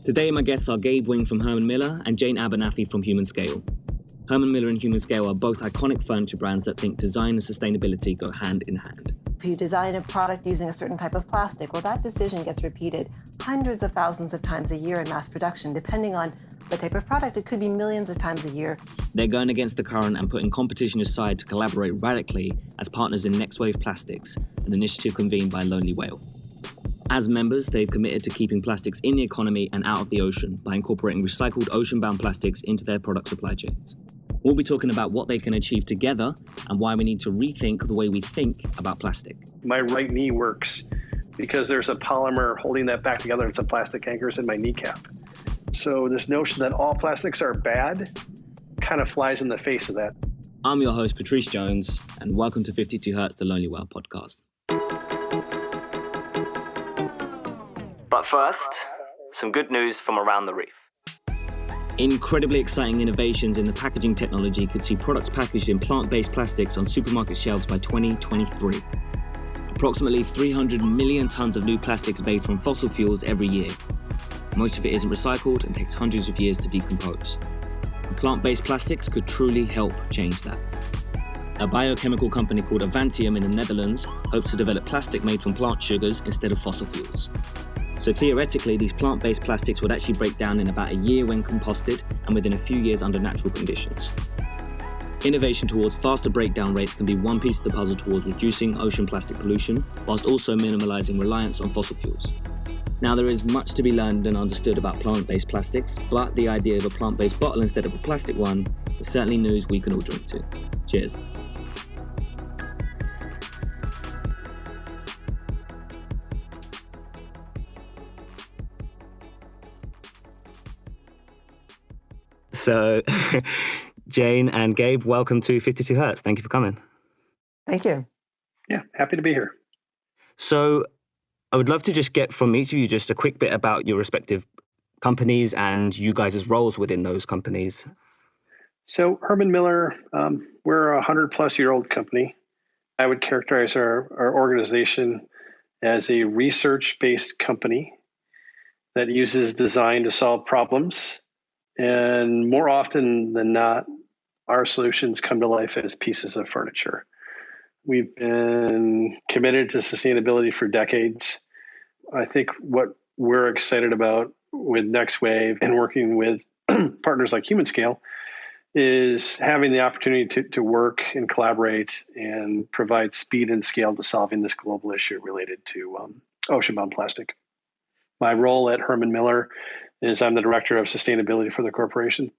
Today, my guests are Gabe Wing from Herman Miller and Jane Abernathy from Human Scale. Herman Miller and Human Scale are both iconic furniture brands that think design and sustainability go hand in hand. If you design a product using a certain type of plastic, well, that decision gets repeated hundreds of thousands of times a year in mass production, depending on the type of product. It could be millions of times a year. They're going against the current and putting competition aside to collaborate radically as partners in Next Wave Plastics, an initiative convened by Lonely Whale. As members, they've committed to keeping plastics in the economy and out of the ocean by incorporating recycled ocean-bound plastics into their product supply chains. We'll be talking about what they can achieve together and why we need to rethink the way we think about plastic. My right knee works because there's a polymer holding that back together and some plastic anchors in my kneecap. So this notion that all plastics are bad kind of flies in the face of that. I'm your host, Petrice Jones, and welcome to 52 Hertz, the Lonely Whale podcast. But first, some good news from around the reef. Incredibly exciting innovations in the packaging technology could see products packaged in plant-based plastics on supermarket shelves by 2023. Approximately 300 million tons of new plastics made from fossil fuels every year. Most of it isn't recycled and takes hundreds of years to decompose. And plant-based plastics could truly help change that. A biochemical company called Avantium in the Netherlands hopes to develop plastic made from plant sugars instead of fossil fuels. So theoretically, these plant-based plastics would actually break down in about a year when composted and within a few years under natural conditions. Innovation towards faster breakdown rates can be one piece of the puzzle towards reducing ocean plastic pollution, whilst also minimalizing reliance on fossil fuels. Now, there is much to be learned and understood about plant-based plastics, but the idea of a plant-based bottle instead of a plastic one is certainly news we can all drink to. Cheers. So, Jane and Gabe, welcome to 52 Hertz. Thank you for coming. Thank you. Yeah, happy to be here. So, I would love to just get from each of you just a quick bit about your respective companies and you guys' roles within those companies. So Herman Miller, we're a 100-plus-year-old company. I would characterize our organization as a research-based company that uses design to solve problems. And more often than not, our solutions come to life as pieces of furniture. We've been committed to sustainability for decades. I think what we're excited about with Next Wave and working with partners like Human Scale is having the opportunity to work and collaborate and provide speed and scale to solving this global issue related to ocean-bound plastic. My role at Herman Miller is I'm the director of sustainability for the corporation.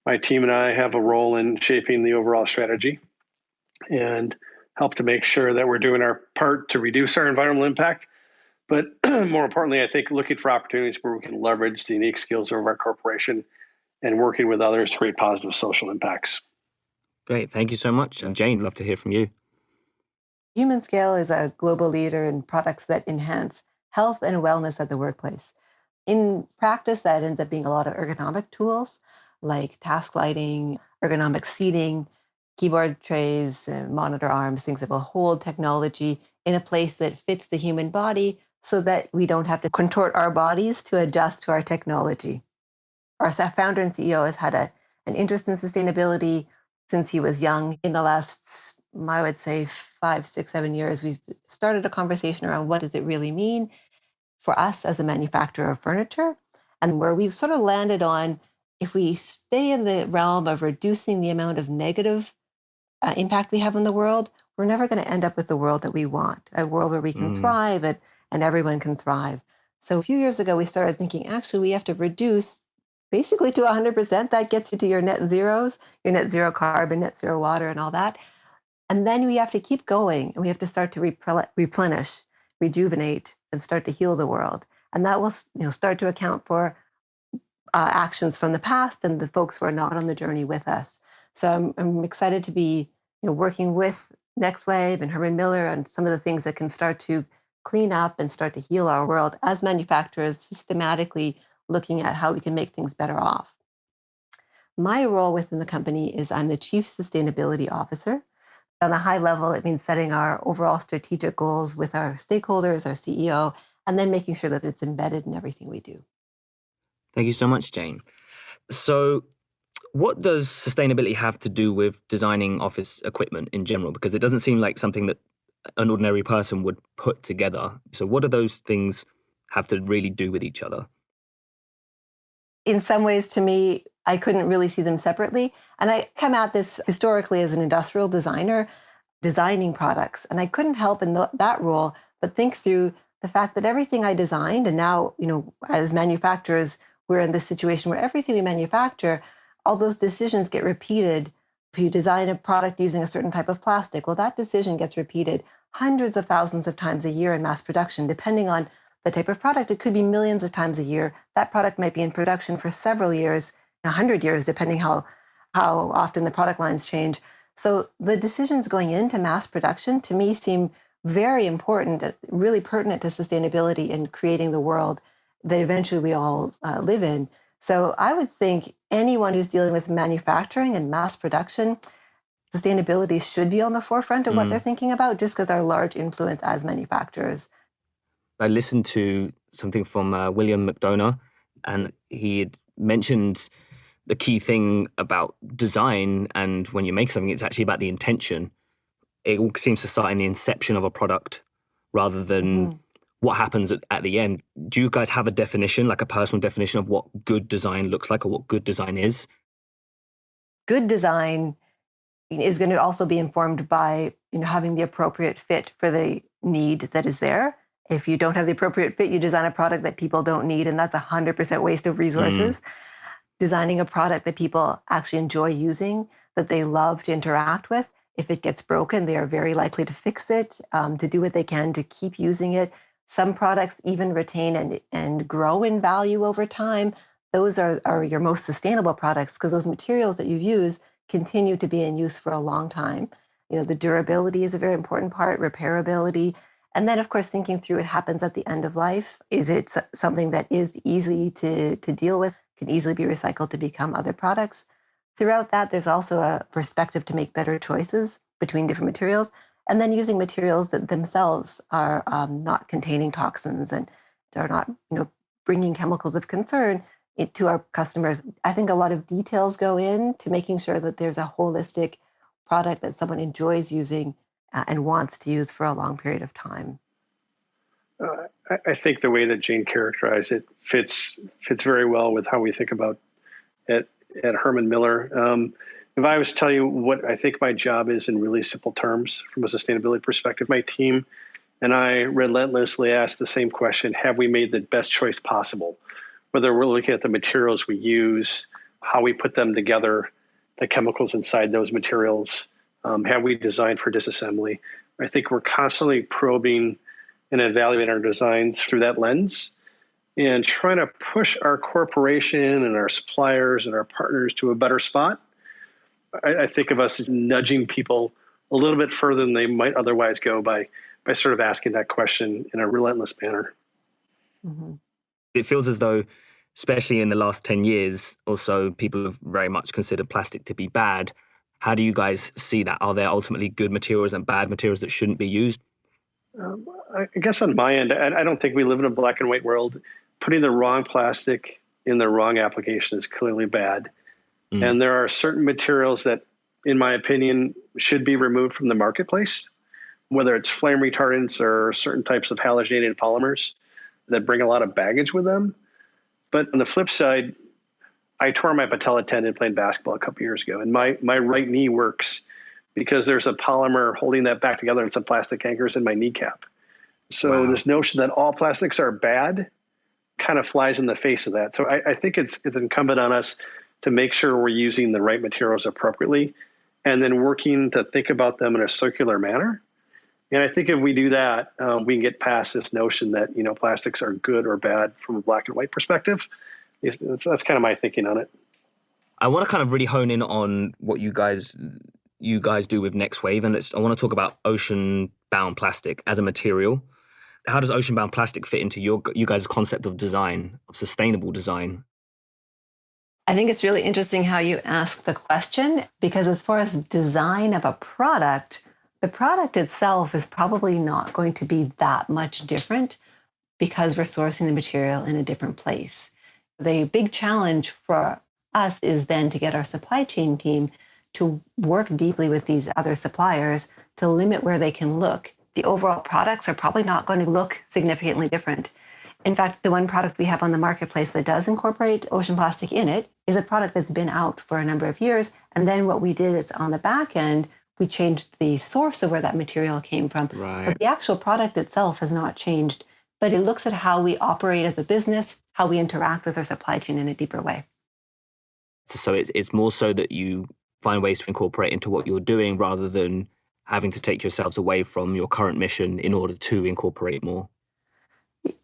My team and I have a role in shaping the overall strategy and help to make sure that we're doing our part to reduce our environmental impact. But more importantly, I think looking for opportunities where we can leverage the unique skills of our corporation and working with others to create positive social impacts. Great. Thank you so much. And Jane, love to hear from you. Human Scale is a global leader in products that enhance health and wellness at the workplace. In practice, that ends up being a lot of ergonomic tools like task lighting, ergonomic seating, keyboard trays, monitor arms, things that will hold technology in a place that fits the human body so that we don't have to contort our bodies to adjust to our technology. Our founder and CEO has had an interest in sustainability since he was young. In the last, I would say, 5, 6, 7 years, we've started a conversation around what does it really mean for us as a manufacturer of furniture, and where we sort of landed on if we stay in the realm of reducing the amount of negative impact we have on the world, we're never going to end up with the world that we want, a world where we can thrive and everyone can thrive. So a few years ago, we started thinking, actually, we have to reduce basically to 100%. That gets you to your net zeros, your net zero carbon, net zero water, and all that. And then we have to keep going, and we have to start to replenish, rejuvenate, and start to heal the world. And that will, start to account for actions from the past and the folks who are not on the journey with us. So I'm excited to be working with Next Wave and Herman Miller on some of the things that can start to clean up and start to heal our world as manufacturers, systematically looking at how we can make things better off. My role within the company is I'm the Chief Sustainability Officer. On a high level, it means setting our overall strategic goals with our stakeholders, our CEO, and then making sure that it's embedded in everything we do. Thank you so much, Jane. So what does sustainability have to do with designing office equipment in general? Because it doesn't seem like something that an ordinary person would put together. So what do those things have to really do with each other? In some ways, to me, I couldn't really see them separately. And I come at this historically as an industrial designer, designing products. And I couldn't help in that role but think through the fact that everything I designed, and now, as manufacturers, we're in this situation where everything we manufacture, all those decisions get repeated. If you design a product using a certain type of plastic, well, that decision gets repeated hundreds of thousands of times a year in mass production, depending on the type of product. It could be millions of times a year. That product might be in production for several years, 100 years, depending how often the product lines change. So the decisions going into mass production, to me, seem very important, really pertinent to sustainability and creating the world that eventually we all live in. So I would think anyone who's dealing with manufacturing and mass production, sustainability should be on the forefront of what they're thinking about, just because our large influence as manufacturers. I listened to something from William McDonough, and he had mentioned the key thing about design, and when you make something, it's actually about the intention. It all seems to start in the inception of a product rather than what happens at the end. Do you guys have a definition, like a personal definition of what good design looks like or what good design is? Good design is going to also be informed by having the appropriate fit for the need that is there. If you don't have the appropriate fit, you design a product that people don't need, and that's 100% waste of resources. Designing a product that people actually enjoy using, that they love to interact with. If it gets broken, they are very likely to fix it, to do what they can to keep using it. Some products even retain and grow in value over time. Those are your most sustainable products because those materials that you use continue to be in use for a long time. The durability is a very important part, repairability. And then, of course, thinking through what happens at the end of life. Is it something that is easy to deal with, can easily be recycled to become other products? Throughout that, there's also a perspective to make better choices between different materials, and then using materials that themselves are not containing toxins and are not bringing chemicals of concern to our customers. I think a lot of details go into making sure that there's a holistic product that someone enjoys using and wants to use for a long period of time. I think the way that Jane characterized it fits very well with how we think about it at Herman Miller. If I was to tell you what I think my job is in really simple terms from a sustainability perspective, my team and I relentlessly ask the same question: have we made the best choice possible? Whether we're looking at the materials we use, how we put them together, the chemicals inside those materials, have we designed for disassembly? I think we're constantly probing and evaluating our designs through that lens and trying to push our corporation and our suppliers and our partners to a better spot. I think of us as nudging people a little bit further than they might otherwise go by sort of asking that question in a relentless manner. It feels as though, especially in the last 10 years or so, people have very much considered plastic to be bad. How do you guys see that? Are there ultimately good materials and bad materials that shouldn't be used? I guess on my end, I don't think we live in a black and white world. Putting the wrong plastic in the wrong application is clearly bad. And there are certain materials that, in my opinion, should be removed from the marketplace, whether it's flame retardants or certain types of halogenated polymers that bring a lot of baggage with them. But on the flip side, I tore my patella tendon playing basketball a couple years ago, and my right knee works because there's a polymer holding that back together and some plastic anchors in my kneecap. So this notion that all plastics are bad kind of flies in the face of that. So I think it's incumbent on us to make sure we're using the right materials appropriately and then working to think about them in a circular manner. And I think if we do that, we can get past this notion that, plastics are good or bad from a black and white perspective. That's kind of my thinking on it. I want to kind of really hone in on what you guys do with Next Wave, and I want to talk about ocean-bound plastic as a material. How does ocean-bound plastic fit into you guys' concept of design, of sustainable design? I think it's really interesting how you ask the question, because as far as design of a product, the product itself is probably not going to be that much different. because we're sourcing the material in a different place. The big challenge for us is then to get our supply chain team to work deeply with these other suppliers to limit where they can look. The overall products are probably not going to look significantly different. In fact, the one product we have on the marketplace that does incorporate ocean plastic in it is a product that's been out for a number of years. And then what we did is on the back end, we changed the source of where that material came from. Right. But the actual product itself has not changed. But it looks at how we operate as a business, how we interact with our supply chain in a deeper way. So it's more so that you find ways to incorporate into what you're doing rather than having to take yourselves away from your current mission in order to incorporate more.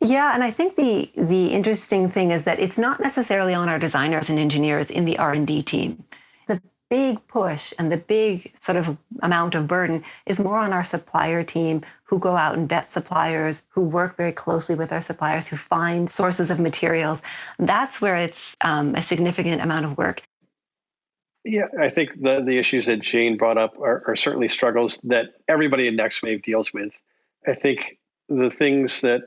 Yeah, and I think the interesting thing is that it's not necessarily on our designers and engineers in the R&D team. The big push and the big sort of amount of burden is more on our supplier team, who go out and vet suppliers, who work very closely with our suppliers, who find sources of materials. That's where it's a significant amount of work. Yeah, I think the issues that Jane brought up are certainly struggles that everybody in NextWave deals with. I think the things that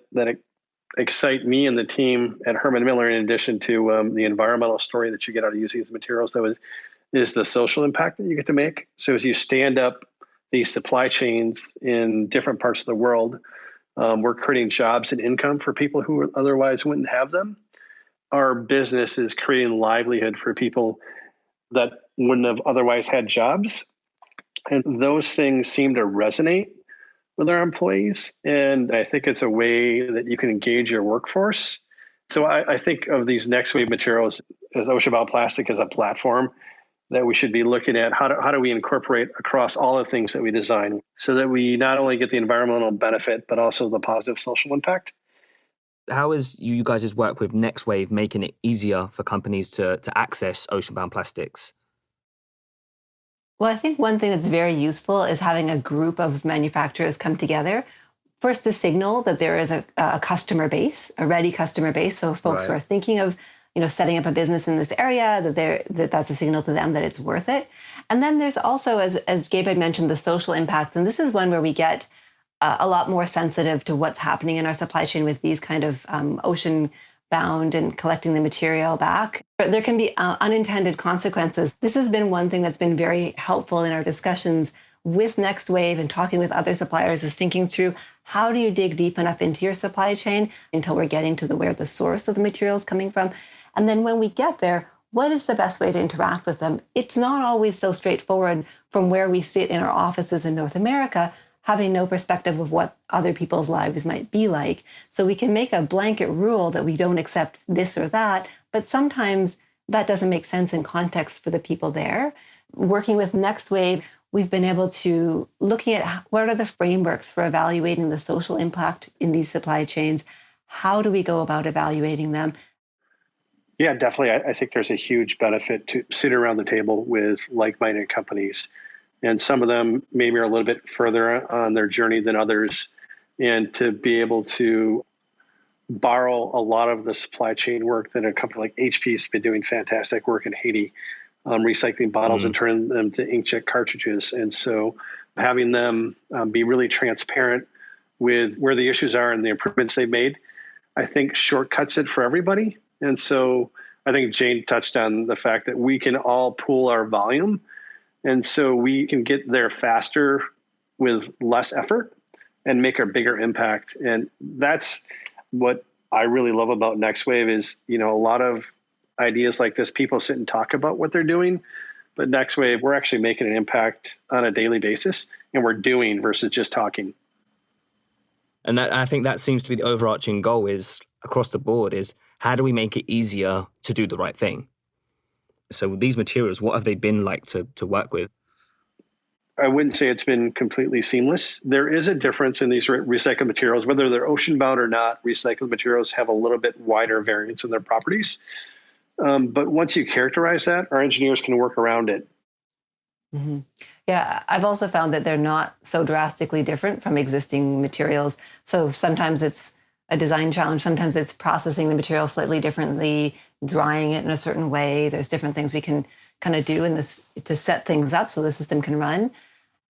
excite me and the team at Herman Miller, in addition to the environmental story that you get out of using these materials, though, is the social impact that you get to make. So as you stand up these supply chains in different parts of the world, we're creating jobs and income for people who otherwise wouldn't have them. Our business is creating livelihood for people that wouldn't have otherwise had jobs. And those things seem to resonate with our employees. And I think it's a way that you can engage your workforce. So I think of these NextWave materials as ocean-bound plastic as a platform that we should be looking at. How do we incorporate across all the things that we design so that we not only get the environmental benefit, but also the positive social impact? How is you guys' work with NextWave making it easier for companies to access ocean-bound plastics? Well, I think one thing that's very useful is having a group of manufacturers come together. First, to signal that there is a customer base, a ready customer base. So folks who are thinking of setting up a business in this area, that's a signal to them that it's worth it. And then there's also, as Gabe had mentioned, the social impacts. And this is one where we get a lot more sensitive to what's happening in our supply chain with these kind of ocean bound and collecting the material back. But there can be unintended consequences. This has been one thing that's been very helpful in our discussions with NextWave and talking with other suppliers, is thinking through how do you dig deep enough into your supply chain until we're getting to where the source of the material is coming from. And then when we get there, what is the best way to interact with them? It's not always so straightforward from where we sit in our offices in North America, having no perspective of what other people's lives might be like. So we can make a blanket rule that we don't accept this or that, but sometimes that doesn't make sense in context for the people there. Working with NextWave, we've been able to looking at what are the frameworks for evaluating the social impact in these supply chains. How do we go about evaluating them? Yeah, definitely. I think there's a huge benefit to sit around the table with like-minded companies. And some of them maybe are a little bit further on their journey than others. And to be able to borrow a lot of the supply chain work that a company like HP has been doing fantastic work in Haiti, recycling bottles and turning them to inkjet cartridges. And so having them be really transparent with where the issues are and the improvements they've made, I think shortcuts it for everybody. And so I think Jane touched on the fact that we can all pool our volume. And so we can get there faster with less effort and make a bigger impact. And that's what I really love about NextWave is, a lot of ideas like this, people sit and talk about what they're doing, but NextWave, we're actually making an impact on a daily basis, and we're doing versus just talking. And I think that seems to be the overarching goal is across the board is how do we make it easier to do the right thing? So these materials, what have they been like to work with? I wouldn't say it's been completely seamless. There is a difference in these recycled materials, whether they're ocean bound or not. Recycled materials have a little bit wider variance in their properties. But once you characterize that, our engineers can work around it. Mm-hmm. Yeah, I've also found that they're not so drastically different from existing materials. So sometimes it's a design challenge. Sometimes it's processing the material slightly differently, drying it in a certain way. There's different things we can kind of do in this to set things up so the system can run.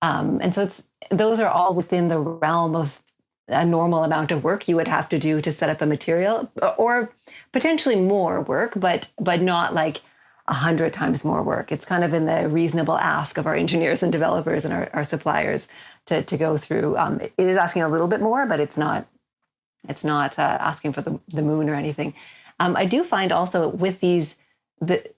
And so those are all within the realm of a normal amount of work you would have to do to set up a material, or potentially more work, but not like 100 times more work. It's kind of in the reasonable ask of our engineers and developers and our suppliers to go through. It is asking a little bit more, but it's not asking for the moon or anything. I do find also with these,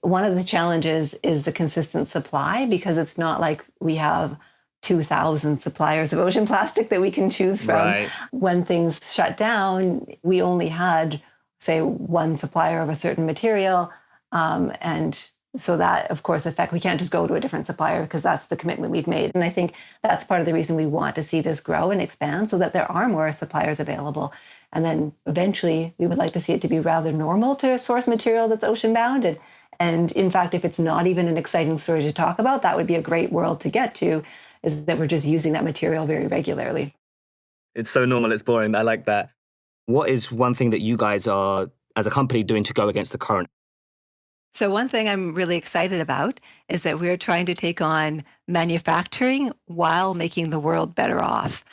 one of the challenges is the consistent supply, because it's not like we have 2,000 suppliers of ocean plastic that we can choose from. Right. When things shut down, we only had, say, one supplier of a certain material. And so that, of course, we can't just go to a different supplier, because that's the commitment we've made. And I think that's part of the reason we want to see this grow and expand, so that there are more suppliers available. And then eventually we would like to see it to be rather normal to source material that's ocean bound. And in fact, if it's not even an exciting story to talk about, that would be a great world to get to, is that we're just using that material very regularly. It's so normal, it's boring. I like that. What is one thing that you guys are, as a company, doing to go against the current? So one thing I'm really excited about is that we're trying to take on manufacturing while making the world better off.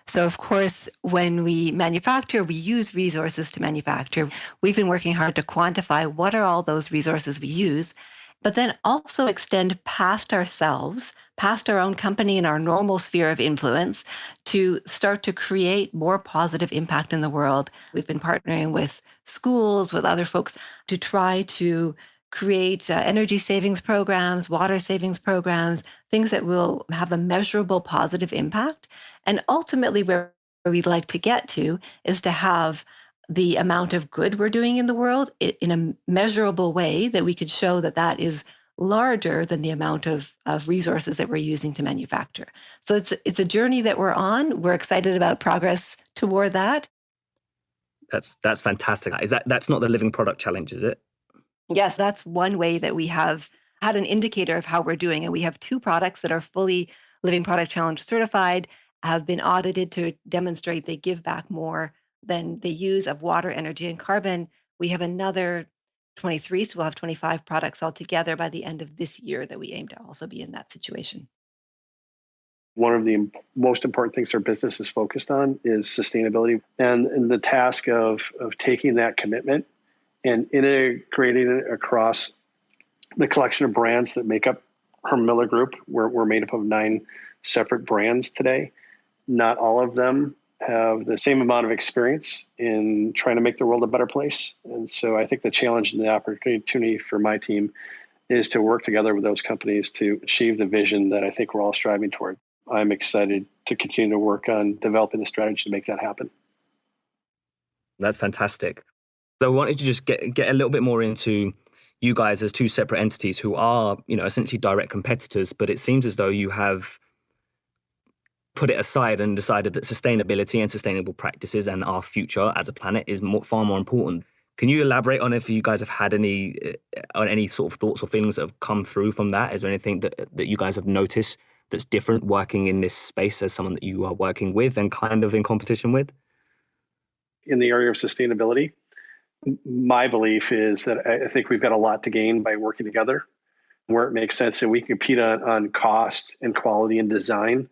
So of course, when we manufacture, we use resources to manufacture. We've been working hard to quantify what are all those resources we use, but then also extend past ourselves, past our own company and our normal sphere of influence, to start to create more positive impact in the world. We've been partnering with schools, with other folks, to try to create energy savings programs, water savings programs, things that will have a measurable positive impact. And ultimately, where we'd like to get to is to have the amount of good we're doing in the world in a measurable way that we could show that that is larger than the amount of resources that we're using to manufacture. So it's a journey that we're on. We're excited about progress toward that. That's fantastic. That's not the Living Product Challenge, is it? Yes, that's one way that we have had an indicator of how we're doing. And we have 2 products that are fully Living Product Challenge certified, have been audited to demonstrate they give back more than they use of water, energy, and carbon. We have another 23, so we'll have 25 products altogether by the end of this year that we aim to also be in that situation. One of the most important things our business is focused on is sustainability, and the task of taking that commitment and integrating it across the collection of brands that make up Herman Miller Group. We're made up of 9 separate brands today. Not all of them have the same amount of experience in trying to make the world a better place. And so I think the challenge and the opportunity for my team is to work together with those companies to achieve the vision that I think we're all striving toward. I'm excited to continue to work on developing the strategy to make that happen. That's fantastic. So I wanted to just get a little bit more into you guys as 2 separate entities who are, essentially direct competitors, but it seems as though you have put it aside and decided that sustainability and sustainable practices and our future as a planet is far more important. Can you elaborate on if you guys have had any sort of thoughts or feelings that have come through from that? Is there anything that you guys have noticed that's different working in this space as someone that you are working with and kind of in competition with? In the area of sustainability, my belief is that I think we've got a lot to gain by working together where it makes sense, and we can compete on cost and quality and design.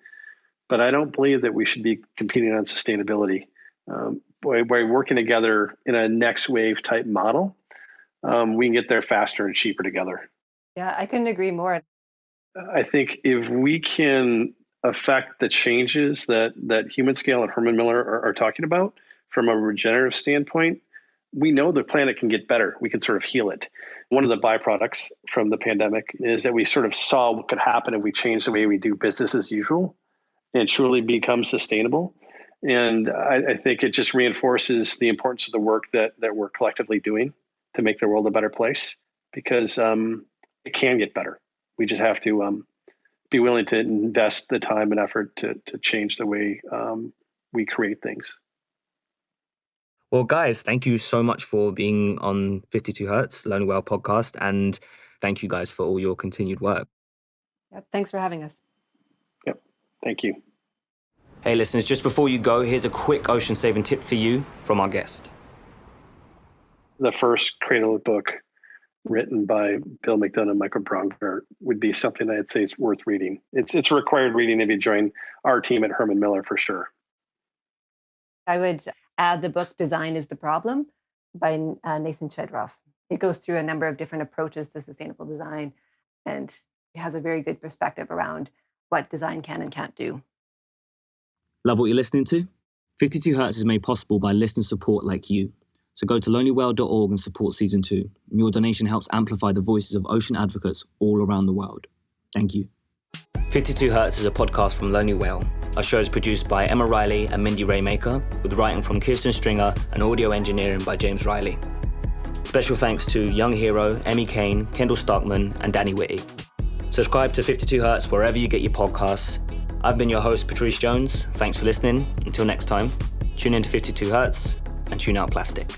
But I don't believe that we should be competing on sustainability. By working together in a next wave type model, we can get there faster and cheaper together. Yeah, I couldn't agree more. I think if we can affect the changes that Human Scale and Herman Miller are talking about from a regenerative standpoint, we know the planet can get better. We can sort of heal it. One of the byproducts from the pandemic is that we sort of saw what could happen if we changed the way we do business as usual and truly become sustainable. And I think it just reinforces the importance of the work that we're collectively doing to make the world a better place, because it can get better. We just have to be willing to invest the time and effort to change the way we create things. Well, guys, thank you so much for being on 52 Hertz, Learn Well podcast, and thank you guys for all your continued work. Yep, thanks for having us. Yep, thank you. Hey, listeners, just before you go, here's a quick ocean-saving tip for you from our guest. The first Cradle book written by Bill McDonough and Michael Brongart would be something I'd say is worth reading. It's a required reading if you join our team at Herman Miller for sure. I would add the book Design is the Problem by Nathan Shedroff. It goes through a number of different approaches to sustainable design and has a very good perspective around what design can and can't do. Love what you're listening to? 52 Hertz is made possible by listener support like you. So go to lonelywhale.org and support Season 2. And your donation helps amplify the voices of ocean advocates all around the world. Thank you. 52 Hertz is a podcast from Lonely Whale. Our show is produced by Emma Riley and Mindy Raymaker, with writing from Kirsten Stringer and audio engineering by James Riley. Special thanks to Young Hero, Emmy Kane, Kendall Stockman, and Danny Whitty. Subscribe to 52 Hertz wherever you get your podcasts. I've been your host, Petrice Jones. Thanks for listening. Until next time, tune in to 52 Hertz and tune out plastic.